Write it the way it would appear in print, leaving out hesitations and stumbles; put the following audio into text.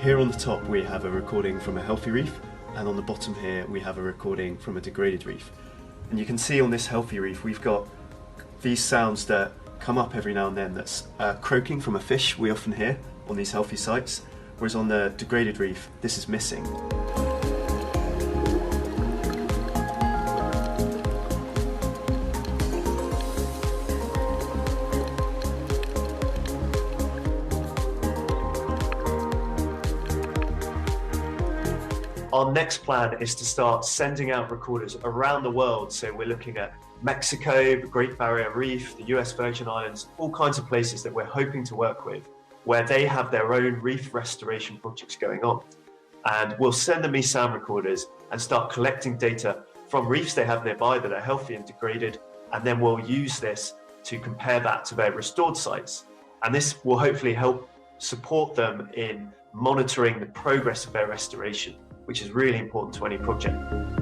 Here on the top we have a recording from a healthy reef, and on the bottom here we have a recording from a degraded reef. And you can see on this healthy reef we've got these sounds that come up every now and then. That's croaking from a fish we often hear on these healthy sites, whereas on the degraded reef this is missing. Our next plan is to start sending out recorders around the world. So we're looking at Mexico, the Great Barrier Reef, the US Virgin Islands, all kinds of places that we're hoping to work with where they have their own reef restoration projects going on. And we'll send them these sound recorders and start collecting data from reefs they have nearby that are healthy and degraded. And then we'll use this to compare that to their restored sites. And this will hopefully help support them in monitoring the progress of their restoration, which is really important to any project.